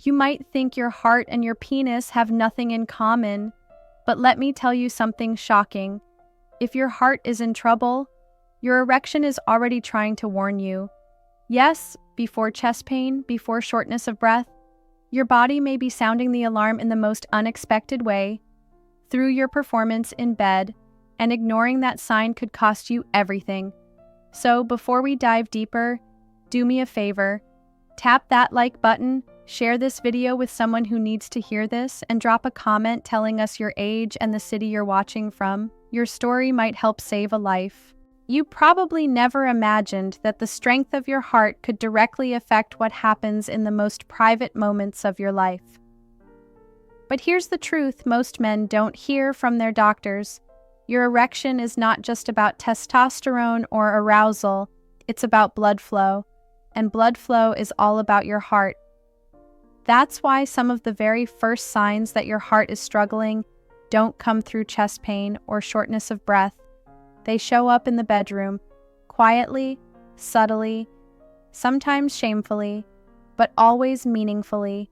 You might think your heart and your penis have nothing in common, but let me tell you something shocking. If your heart is in trouble, your erection is already trying to warn you. Yes, before chest pain, before shortness of breath, your body may be sounding the alarm in the most unexpected way. Through your performance in bed, and ignoring that sign could cost you everything. So before we dive deeper, do me a favor, tap that like button, share this video with someone who needs to hear this, and drop a comment telling us your age and the city you're watching from. Your story might help save a life. You probably never imagined that the strength of your heart could directly affect what happens in the most private moments of your life. But here's the truth most men don't hear from their doctors. Your erection is not just about testosterone or arousal, it's about blood flow, and blood flow is all about your heart. That's why some of the very first signs that your heart is struggling don't come through chest pain or shortness of breath. They show up in the bedroom, quietly, subtly, sometimes shamefully, but always meaningfully.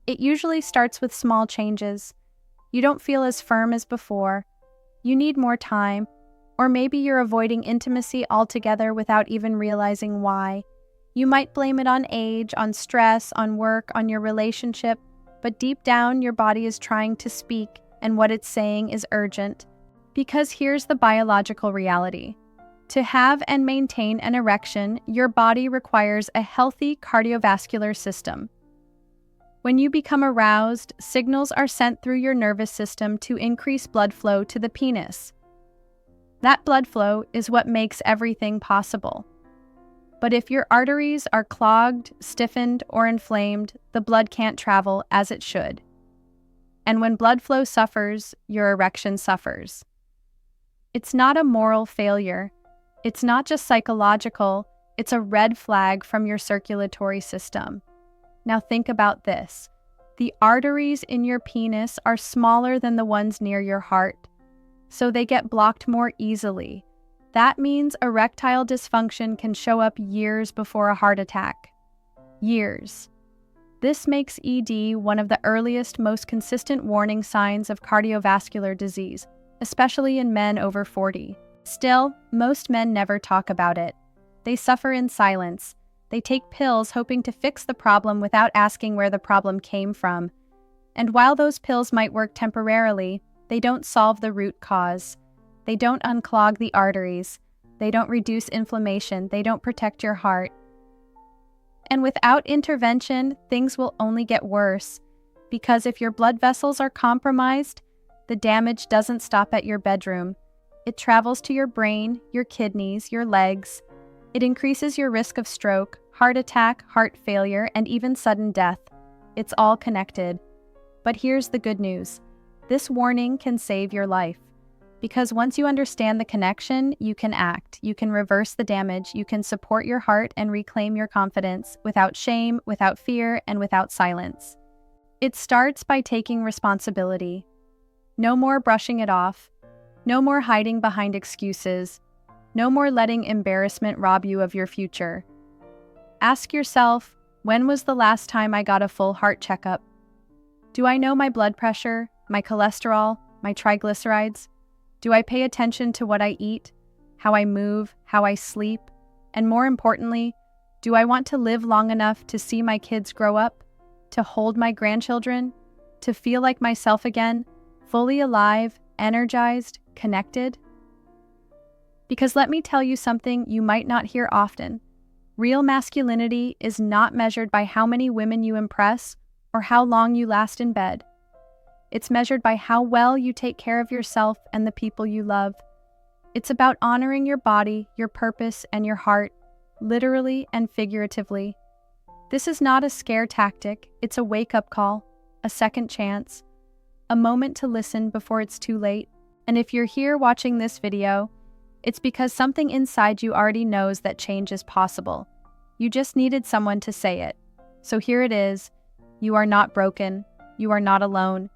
It usually starts with small changes. You don't feel as firm as before. You need more time, or maybe you're avoiding intimacy altogether without even realizing why. You might blame it on age, on stress, on work, on your relationship, but deep down your body is trying to speak, and what it's saying is urgent. Because here's the biological reality. To have and maintain an erection, your body requires a healthy cardiovascular system. When you become aroused, signals are sent through your nervous system to increase blood flow to the penis. That blood flow is what makes everything possible. But if your arteries are clogged, stiffened, or inflamed, the blood can't travel as it should. And when blood flow suffers, your erection suffers. It's not a moral failure. It's not just psychological. It's a red flag from your circulatory system. Now think about this. The arteries in your penis are smaller than the ones near your heart, so they get blocked more easily. That means erectile dysfunction can show up years before a heart attack. Years. This makes ED one of the earliest, most consistent warning signs of cardiovascular disease, especially in men over 40. Still, most men never talk about it. They suffer in silence. They take pills hoping to fix the problem without asking where the problem came from. And while those pills might work temporarily, they don't solve the root cause. They don't unclog the arteries. They don't reduce inflammation. They don't protect your heart. And without intervention, things will only get worse. Because if your blood vessels are compromised, the damage doesn't stop at your bedroom. It travels to your brain, your kidneys, your legs. It increases your risk of stroke, heart attack, heart failure, and even sudden death. It's all connected. But here's the good news. This warning can save your life. Because once you understand the connection, you can act. You can reverse the damage. You can support your heart and reclaim your confidence without shame, without fear, and without silence. It starts by taking responsibility. No more brushing it off. No more hiding behind excuses. No more letting embarrassment rob you of your future. Ask yourself, when was the last time I got a full heart checkup? Do I know my blood pressure, my cholesterol, my triglycerides? Do I pay attention to what I eat, how I move, how I sleep? And more importantly, do I want to live long enough to see my kids grow up, to hold my grandchildren, to feel like myself again, fully alive, energized, connected? Because let me tell you something you might not hear often. Real masculinity is not measured by how many women you impress or how long you last in bed. It's measured by how well you take care of yourself and the people you love. It's about honoring your body, your purpose, and your heart, literally and figuratively. This is not a scare tactic, it's a wake-up call, a second chance, a moment to listen before it's too late. And if you're here watching this video, it's because something inside you already knows that change is possible. You just needed someone to say it. So here it is. You are not broken. You are not alone.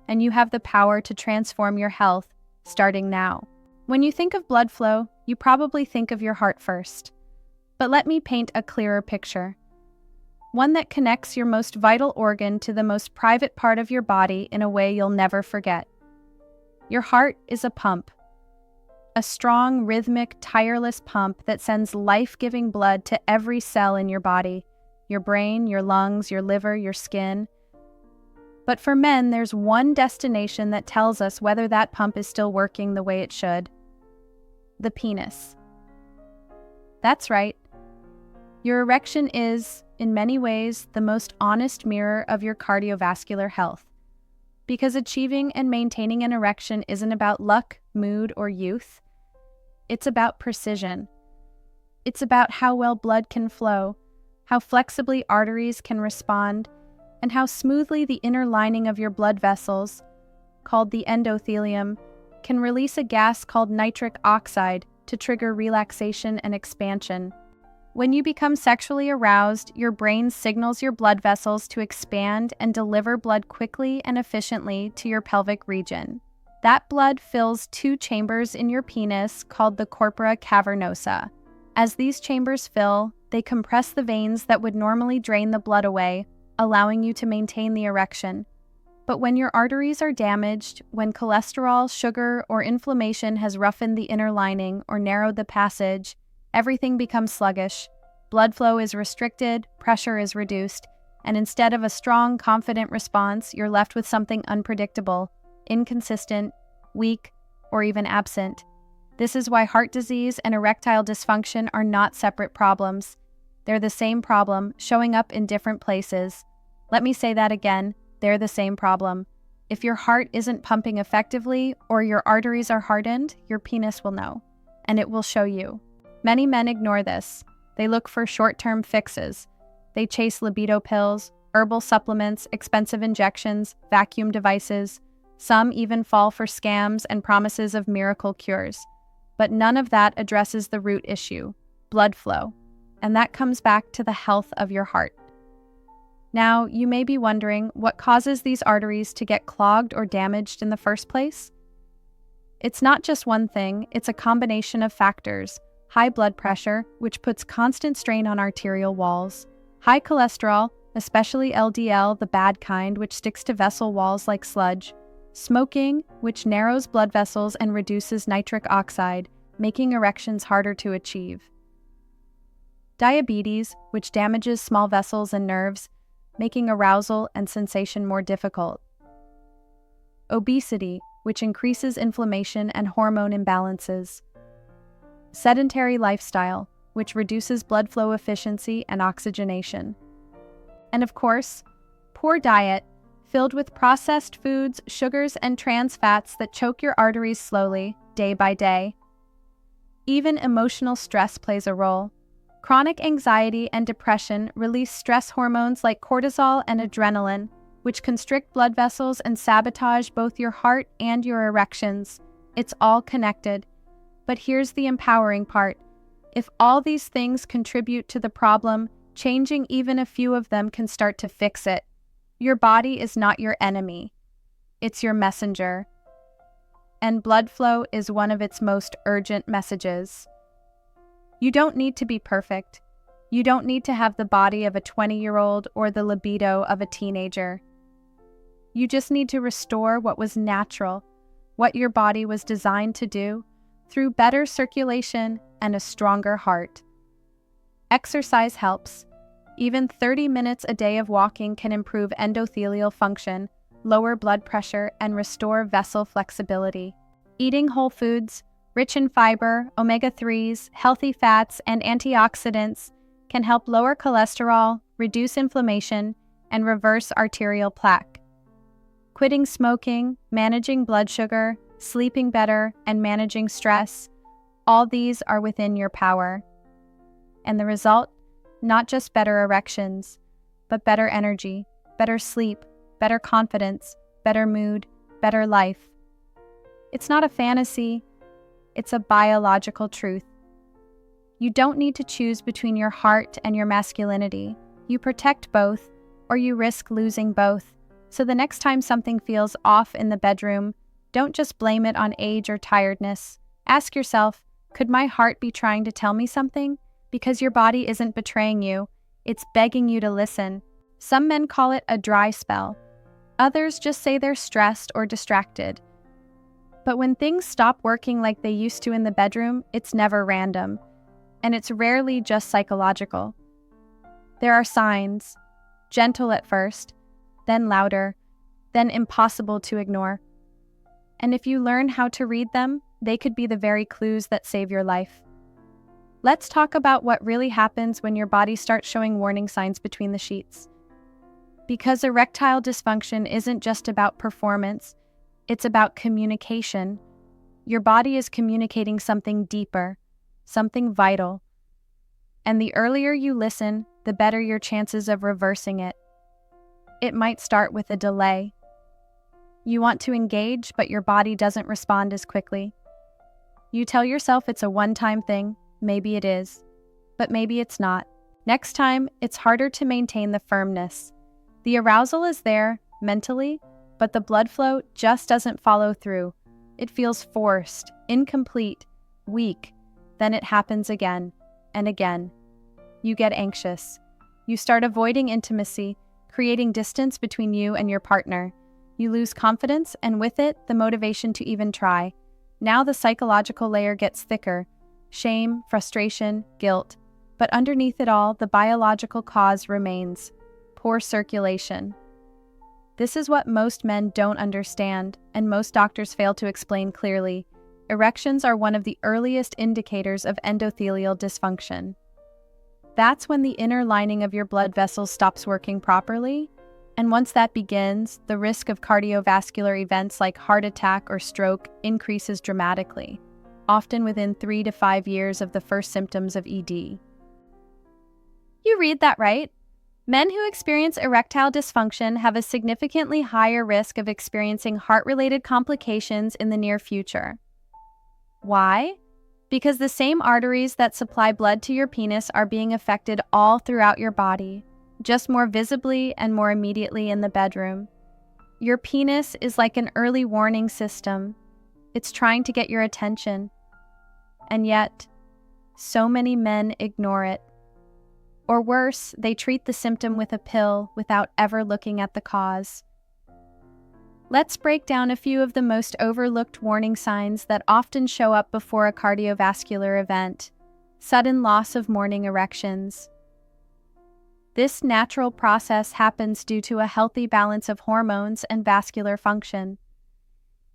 And you have the power to transform your health, starting now. When you think of blood flow, you probably think of your heart first. But let me paint a clearer picture. one that connects your most vital organ to the most private part of your body in a way you'll never forget. Your heart is a pump, a strong, rhythmic, tireless pump that sends life-giving blood to every cell in your body, your brain, your lungs, your liver, your skin. But for men, there's one destination that tells us whether that pump is still working the way it should: the penis. That's right. Your erection is, in many ways, the most honest mirror of your cardiovascular health. Because achieving and maintaining an erection isn't about luck, mood, or youth. It's about precision. It's about how well blood can flow, how flexibly arteries can respond, and how smoothly the inner lining of your blood vessels, called the endothelium, can release a gas called nitric oxide to trigger relaxation and expansion. When you become sexually aroused, your brain signals your blood vessels to expand and deliver blood quickly and efficiently to your pelvic region. That blood fills two chambers in your penis called the corpora cavernosa. As these chambers fill, they compress the veins that would normally drain the blood away, allowing you to maintain the erection. But when your arteries are damaged, when cholesterol, sugar, or inflammation has roughened the inner lining or narrowed the passage, everything becomes sluggish. Blood flow is restricted, pressure is reduced, and instead of a strong, confident response, you're left with something unpredictable, inconsistent, weak, or even absent. This is why heart disease and erectile dysfunction are not separate problems. They're the same problem, showing up in different places. Let me say that again. They're the same problem. If your heart isn't pumping effectively or your arteries are hardened, your penis will know, and it will show you. Many men ignore this. They look for short-term fixes. They chase libido pills, herbal supplements, expensive injections, vacuum devices. Some even fall for scams and promises of miracle cures. But none of that addresses the root issue: blood flow. And that comes back to the health of your heart. Now, you may be wondering what causes these arteries to get clogged or damaged in the first place. It's not just one thing, it's a combination of factors. High blood pressure, which puts constant strain on arterial walls. High cholesterol, especially LDL, the bad kind, which sticks to vessel walls like sludge. Smoking, which narrows blood vessels and reduces nitric oxide, making erections harder to achieve. Diabetes, which damages small vessels and nerves, making arousal and sensation more difficult. Obesity, which increases inflammation and hormone imbalances. Sedentary lifestyle, which reduces blood flow efficiency and oxygenation. And of course, poor diet, filled with processed foods, sugars, and trans fats that choke your arteries slowly, day by day. Even emotional stress plays a role. Chronic anxiety and depression release stress hormones like cortisol and adrenaline, which constrict blood vessels and sabotage both your heart and your erections. It's all connected. But here's the empowering part. If all these things contribute to the problem, changing even a few of them can start to fix it. Your body is not your enemy. It's your messenger. And blood flow is one of its most urgent messages. You don't need to be perfect. You don't need to have the body of a 20-year-old or the libido of a teenager. You just need to restore what was natural, what your body was designed to do, through better circulation and a stronger heart. Exercise helps. Even 30 minutes a day of walking can improve endothelial function, lower blood pressure, and restore vessel flexibility. Eating whole foods, rich in fiber, omega-3s, healthy fats, and antioxidants can help lower cholesterol, reduce inflammation, and reverse arterial plaque. Quitting smoking, managing blood sugar, sleeping better, and managing stress, all these are within your power. And the result? Not just better erections, but better energy, better sleep, better confidence, better mood, better life. It's not a fantasy, it's a biological truth. You don't need to choose between your heart and your masculinity. You protect both, or you risk losing both. So the next time something feels off in the bedroom, don't just blame it on age or tiredness. Ask yourself, could my heart be trying to tell me something? Because your body isn't betraying you, It's begging you to listen. Some men call it a dry spell. Others just say they're stressed or distracted. But when things stop working like they used to in the bedroom, it's never random, and it's rarely just psychological. There are signs, gentle at first, then louder, then impossible to ignore. And if you learn how to read them, they could be the very clues that save your life. Let's talk about what really happens when your body starts showing warning signs between the sheets. Because erectile dysfunction isn't just about performance, it's about communication. Your body is communicating something deeper, something vital. And the earlier you listen, the better your chances of reversing it. It might start with a delay. You want to engage, but your body doesn't respond as quickly. You tell yourself it's a one-time thing. Maybe it is, but maybe it's not. Next time, it's harder to maintain the firmness. The arousal is there, mentally, but the blood flow just doesn't follow through. It feels forced, incomplete, weak. Then it happens again and again. You get anxious. You start avoiding intimacy, creating distance between you and your partner. You lose confidence, and with it, the motivation to even try. Now the psychological layer gets thicker. Shame, frustration, guilt. But underneath it all, the biological cause remains: poor circulation. This is what most men don't understand, and most doctors fail to explain clearly. Erections are one of the earliest indicators of endothelial dysfunction. That's when the inner lining of your blood vessels stops working properly, and once that begins, the risk of cardiovascular events like heart attack or stroke increases dramatically, often within 3 to 5 years of the first symptoms of ED. You read that right. Men who experience erectile dysfunction have a significantly higher risk of experiencing heart-related complications in the near future. Why? Because the same arteries that supply blood to your penis are being affected all throughout your body, just more visibly and more immediately in the bedroom. Your penis is like an early warning system. It's trying to get your attention. And yet, so many men ignore it. Or worse, they treat the symptom with a pill without ever looking at the cause. Let's break down a few of the most overlooked warning signs that often show up before a cardiovascular event. Sudden loss of morning erections. This natural process happens due to a healthy balance of hormones and vascular function.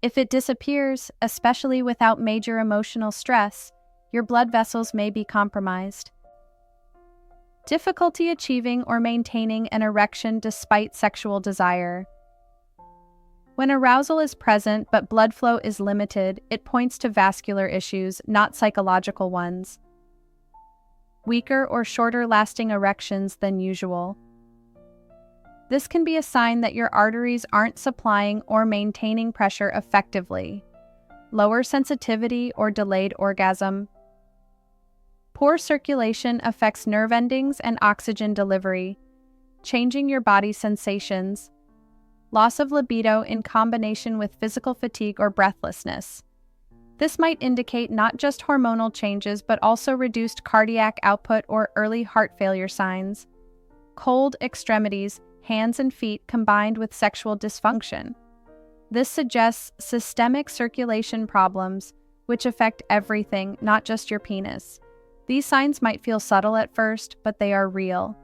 If it disappears, especially without major emotional stress, your blood vessels may be compromised. Difficulty achieving or maintaining an erection despite sexual desire. When arousal is present but blood flow is limited, it points to vascular issues, not psychological ones. Weaker or shorter-lasting erections than usual. This can be a sign that your arteries aren't supplying or maintaining pressure effectively. Lower sensitivity or delayed orgasm. Poor circulation affects nerve endings and oxygen delivery, changing your body's sensations. Loss of libido in combination with physical fatigue or breathlessness. This might indicate not just hormonal changes but also reduced cardiac output or early heart failure signs. Cold extremities, hands and feet combined with sexual dysfunction. This suggests systemic circulation problems, which affect everything, not just your penis. These signs might feel subtle at first, but they are real,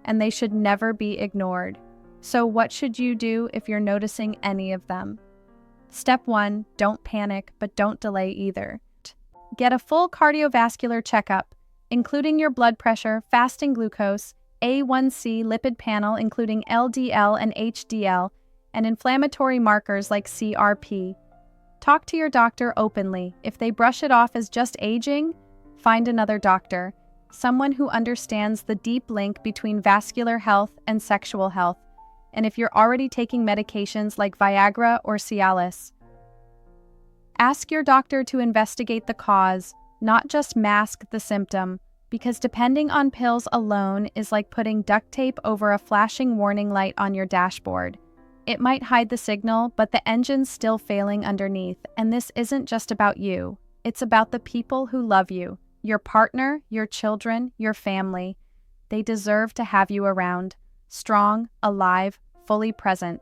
and they should never be ignored. So what should you do if you're noticing any of them? Step 1, don't panic, but don't delay either. Get a full cardiovascular checkup, including your blood pressure, fasting glucose, A1C lipid panel including LDL and HDL, and inflammatory markers like CRP. Talk to your doctor openly. If they brush it off as just aging, find another doctor, someone who understands the deep link between vascular health and sexual health, and if you're already taking medications like Viagra or Cialis. Ask your doctor to investigate the cause, not just mask the symptom, because depending on pills alone is like putting duct tape over a flashing warning light on your dashboard. It might hide the signal, but the engine's still failing underneath, and this isn't just about you. It's about the people who love you. Your partner, your children, your family. They deserve to have you around, strong, alive, fully present.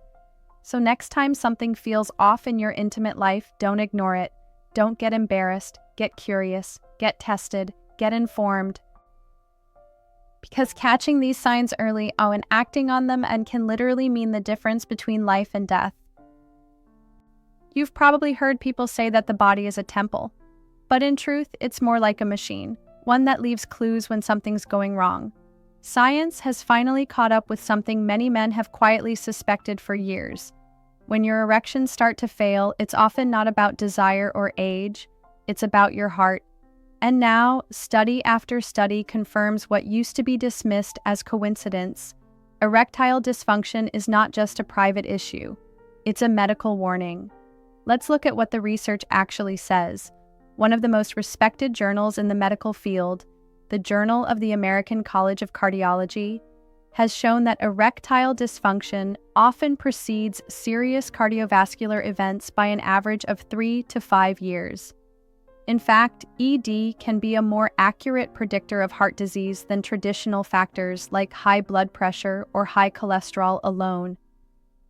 So next time something feels off in your intimate life, don't ignore it. Don't get embarrassed. Get curious. Get tested. Get informed. Because catching these signs early and acting on them can literally mean the difference between life and death. You've probably heard people say that the body is a temple, but in truth, it's more like a machine, one that leaves clues when something's going wrong. Science has finally caught up with something many men have quietly suspected for years. When your erections start to fail, it's often not about desire or age, it's about your heart. And now, study after study confirms what used to be dismissed as coincidence. Erectile dysfunction is not just a private issue, it's a medical warning. Let's look at what the research actually says. One of the most respected journals in the medical field, the Journal of the American College of Cardiology, has shown that erectile dysfunction often precedes serious cardiovascular events by an average of 3 to 5 years. In fact, ED can be a more accurate predictor of heart disease than traditional factors like high blood pressure or high cholesterol alone.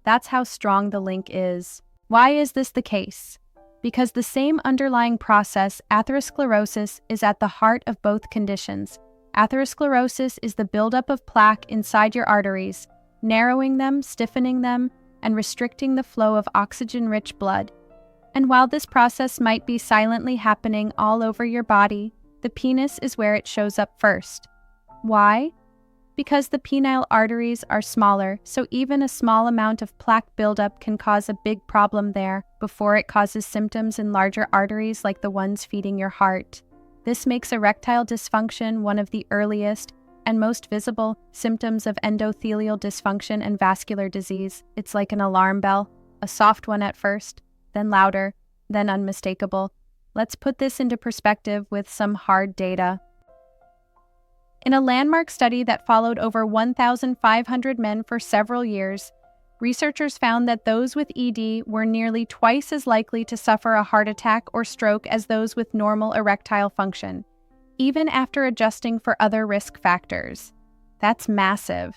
That's how strong the link is. Why is this the case? Because the same underlying process, atherosclerosis, is at the heart of both conditions. Atherosclerosis is the buildup of plaque inside your arteries, narrowing them, stiffening them, and restricting the flow of oxygen-rich blood. And while this process might be silently happening all over your body, the penis is where it shows up first. Why? Because the penile arteries are smaller, so even a small amount of plaque buildup can cause a big problem there before it causes symptoms in larger arteries like the ones feeding your heart. This makes erectile dysfunction one of the earliest and most visible symptoms of endothelial dysfunction and vascular disease. It's like an alarm bell, a soft one at first, then louder, then unmistakable. Let's put this into perspective with some hard data. In a landmark study that followed over 1,500 men for several years, researchers found that those with ED were nearly twice as likely to suffer a heart attack or stroke as those with normal erectile function, even after adjusting for other risk factors. That's massive.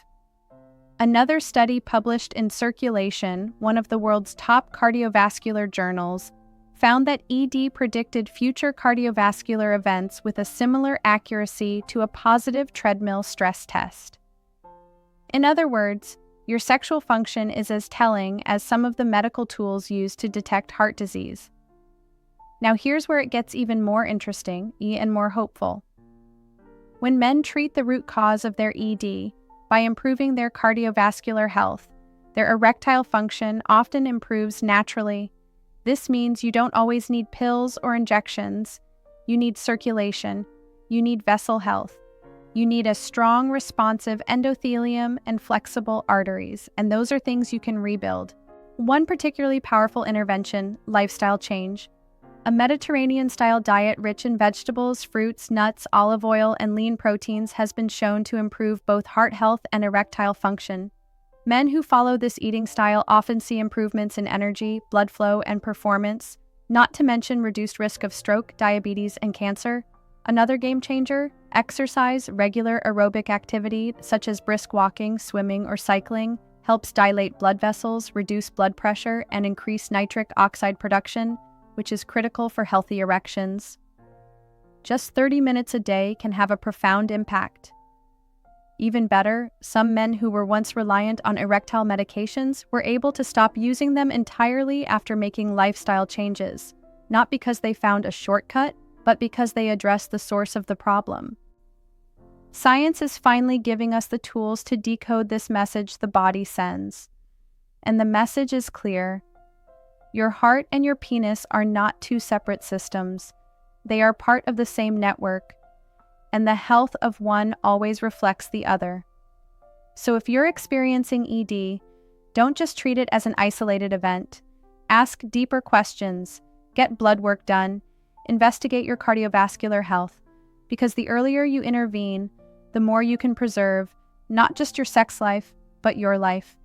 Another study published in Circulation, one of the world's top cardiovascular journals, found that ED predicted future cardiovascular events with a similar accuracy to a positive treadmill stress test. In other words, your sexual function is as telling as some of the medical tools used to detect heart disease. Now here's where it gets even more interesting and more hopeful. When men treat the root cause of their ED by improving their cardiovascular health, their erectile function often improves naturally. This means you don't always need pills or injections. You need circulation. You need vessel health. You need a strong, responsive endothelium and flexible arteries, and those are things you can rebuild. One particularly powerful intervention, lifestyle change. A Mediterranean-style diet rich in vegetables, fruits, nuts, olive oil, and lean proteins has been shown to improve both heart health and erectile function. Men who follow this eating style often see improvements in energy, blood flow, and performance, not to mention reduced risk of stroke, diabetes, and cancer. Another game changer, exercise. Regular aerobic activity, such as brisk walking, swimming, or cycling, helps dilate blood vessels, reduce blood pressure, and increase nitric oxide production, which is critical for healthy erections. Just 30 minutes a day can have a profound impact. Even better, some men who were once reliant on erectile medications were able to stop using them entirely after making lifestyle changes, not because they found a shortcut, but because they addressed the source of the problem. Science is finally giving us the tools to decode this message the body sends. And the message is clear. Your heart and your penis are not two separate systems. They are part of the same network, and the health of one always reflects the other. So if you're experiencing ED, don't just treat it as an isolated event. Ask deeper questions, get blood work done, investigate your cardiovascular health, because the earlier you intervene, the more you can preserve not just your sex life, but your life.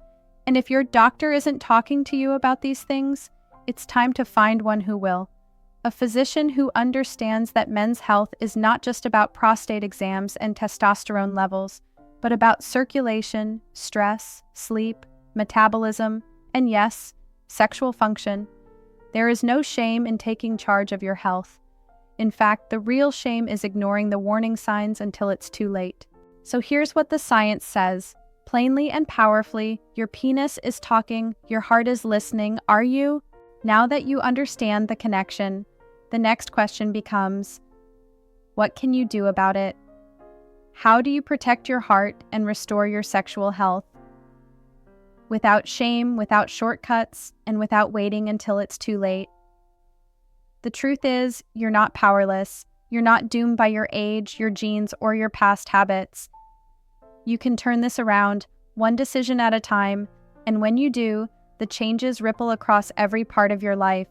And if your doctor isn't talking to you about these things, it's time to find one who will. A physician who understands that men's health is not just about prostate exams and testosterone levels, but about circulation, stress, sleep, metabolism, and yes, sexual function. There is no shame in taking charge of your health. In fact, the real shame is ignoring the warning signs until it's too late. So here's what the science says. Plainly and powerfully, your penis is talking, your heart is listening. Are you? Now that you understand the connection, the next question becomes, what can you do about it? How do you protect your heart and restore your sexual health? Without shame, without shortcuts, and without waiting until it's too late. The truth is, you're not powerless. You're not doomed by your age, your genes, or your past habits. You can turn this around, one decision at a time, and when you do, the changes ripple across every part of your life.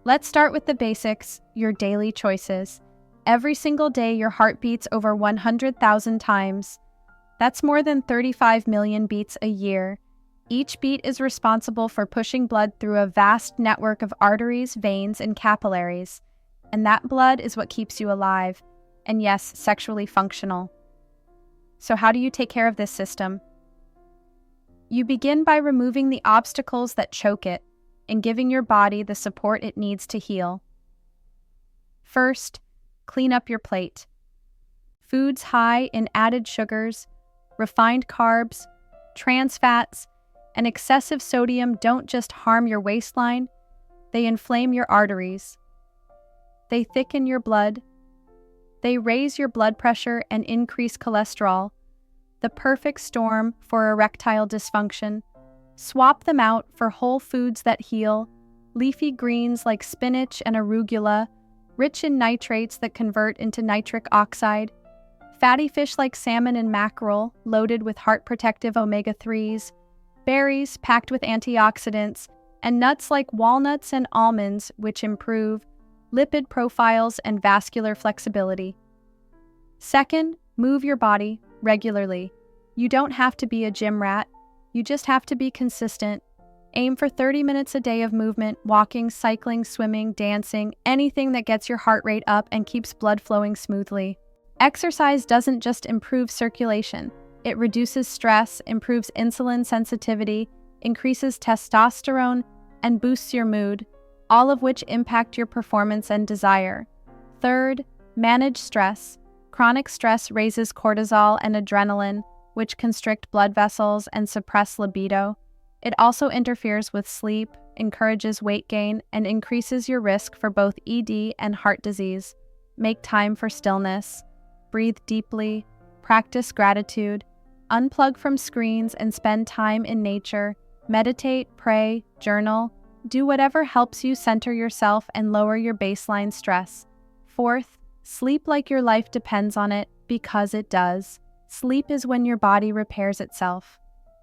Let's start with the basics, your daily choices. Every single day, your heart beats over 100,000 times. That's more than 35 million beats a year. Each beat is responsible for pushing blood through a vast network of arteries, veins, and capillaries. And that blood is what keeps you alive, and yes, sexually functional. So how do you take care of this system? You begin by removing the obstacles that choke it and giving your body the support it needs to heal. First, clean up your plate. Foods high in added sugars, refined carbs, trans fats, and excessive sodium don't just harm your waistline, they inflame your arteries. They thicken your blood. They raise your blood pressure and increase cholesterol, the perfect storm for erectile dysfunction. Swap them out for whole foods that heal, leafy greens like spinach and arugula, rich in nitrates that convert into nitric oxide, fatty fish like salmon and mackerel, loaded with heart-protective omega-3s, berries packed with antioxidants, and nuts like walnuts and almonds, which improve lipid profiles and vascular flexibility. Second, move your body regularly. You don't have to be a gym rat. You just have to be consistent. Aim for 30 minutes a day of movement, walking, cycling, swimming, dancing, anything that gets your heart rate up and keeps blood flowing smoothly. Exercise doesn't just improve circulation. It reduces stress, improves insulin sensitivity, increases testosterone, and boosts your mood, all of which impact your performance and desire. Third, manage stress. Chronic stress raises cortisol and adrenaline, which constrict blood vessels and suppress libido. It also interferes with sleep, encourages weight gain, and increases your risk for both ED and heart disease. Make time for stillness. Breathe deeply. Practice gratitude. Unplug from screens and spend time in nature. Meditate, pray, journal. Do whatever helps you center yourself and lower your baseline stress. Fourth, sleep like your life depends on it, because it does. Sleep is when your body repairs itself.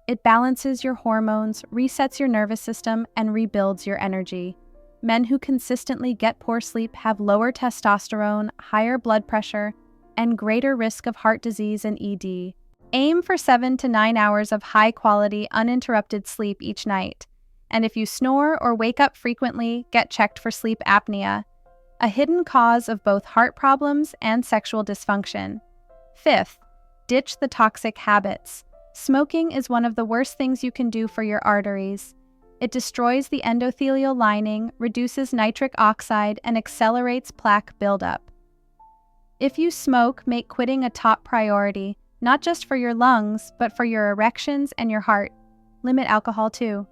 It balances your hormones, resets your nervous system, and rebuilds your energy. Men who consistently get poor sleep have lower testosterone, higher blood pressure, and greater risk of heart disease and ED. Aim for 7 to 9 hours of high-quality, uninterrupted sleep each night. And if you snore or wake up frequently, get checked for sleep apnea, a hidden cause of both heart problems and sexual dysfunction. Fifth, ditch the toxic habits. Smoking is one of the worst things you can do for your arteries. It destroys the endothelial lining, reduces nitric oxide, and accelerates plaque buildup. If you smoke, make quitting a top priority, not just for your lungs, but for your erections and your heart. Limit alcohol too.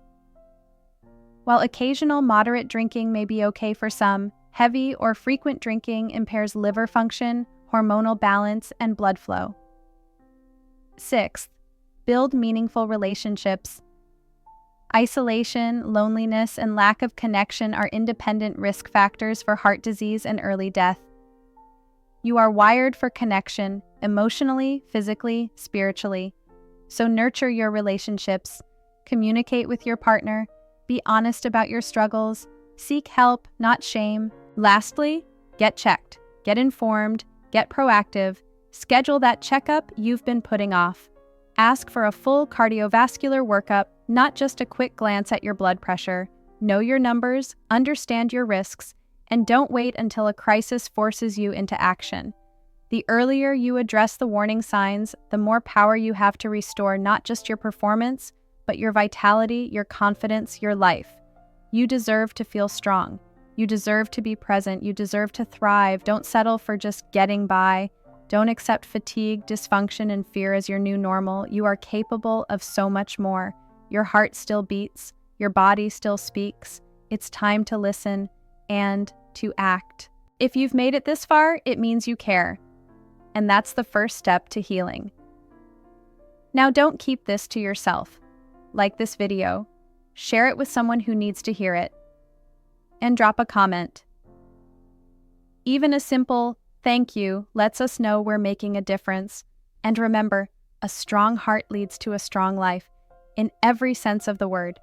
While occasional moderate drinking may be okay for some, heavy or frequent drinking impairs liver function, hormonal balance, and blood flow. Sixth, build meaningful relationships. Isolation, loneliness, and lack of connection are independent risk factors for heart disease and early death. You are wired for connection, emotionally, physically, spiritually. So nurture your relationships, communicate with your partner, be honest about your struggles, seek help, not shame. Lastly, get checked, get informed, get proactive, schedule that checkup you've been putting off. Ask for a full cardiovascular workup, not just a quick glance at your blood pressure. Know your numbers, understand your risks, and don't wait until a crisis forces you into action. The earlier you address the warning signs, the more power you have to restore not just your performance, but your vitality, your confidence, your life. You deserve to feel strong. You deserve to be present. You deserve to thrive. Don't settle for just getting by. Don't accept fatigue, dysfunction, and fear as your new normal. You are capable of so much more. Your heart still beats. Your body still speaks. It's time to listen and to act. If you've made it this far, it means you care. And that's the first step to healing. Now, don't keep this to yourself. Like this video, share it with someone who needs to hear it, and drop a comment. Even a simple thank you lets us know we're making a difference. And remember, a strong heart leads to a strong life, in every sense of the word.